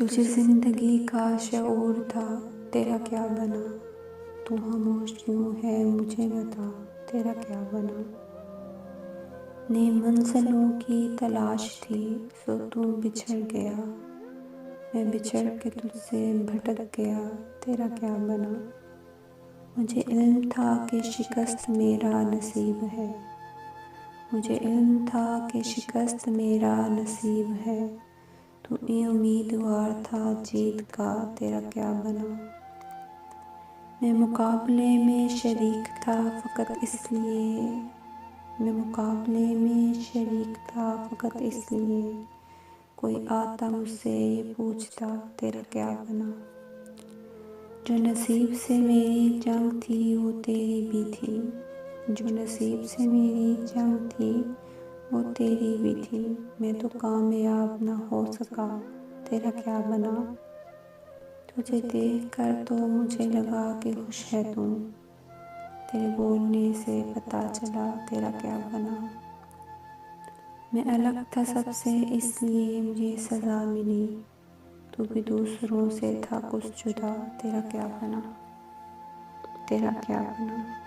तुझे जिंदगी का शऊर था, तेरा क्या बना। तू खामोश क्यों है मुझे बता, तेरा क्या बना। ने मंजिलों की तलाश थी, सो तू बिछड़ गया। मैं बिछड़ के तुझसे भटक गया, तेरा क्या बना। मुझे इल्म था कि शिकस्त मेरा नसीब है। मुझे इल्म था कि शिकस्त मेरा नसीब है। तू ये उम्मीदवार था जीत का, तेरा क्या बना। मैं मुकाबले में शरीक था फ़कत इसलिए। मैं मुकाबले में शरीक था फ़कत इसलिए। कोई आता मुझसे ये पूछता, तेरा क्या बना। जो नसीब से मेरी जंग थी वो तेरी भी थी। जो नसीब से मेरी जंग थी वो तेरी भी थी। मैं तो कामयाब न हो सका, तेरा क्या बना। तुझे देख कर तो मुझे लगा कि खुश है तू। तेरे बोलने से पता चला, तेरा क्या बना। मैं अलग था सबसे इसलिए मुझे सज़ा मिली। तू भी दूसरों से था कुछ जुदा, तेरा क्या बना। तेरा क्या बना।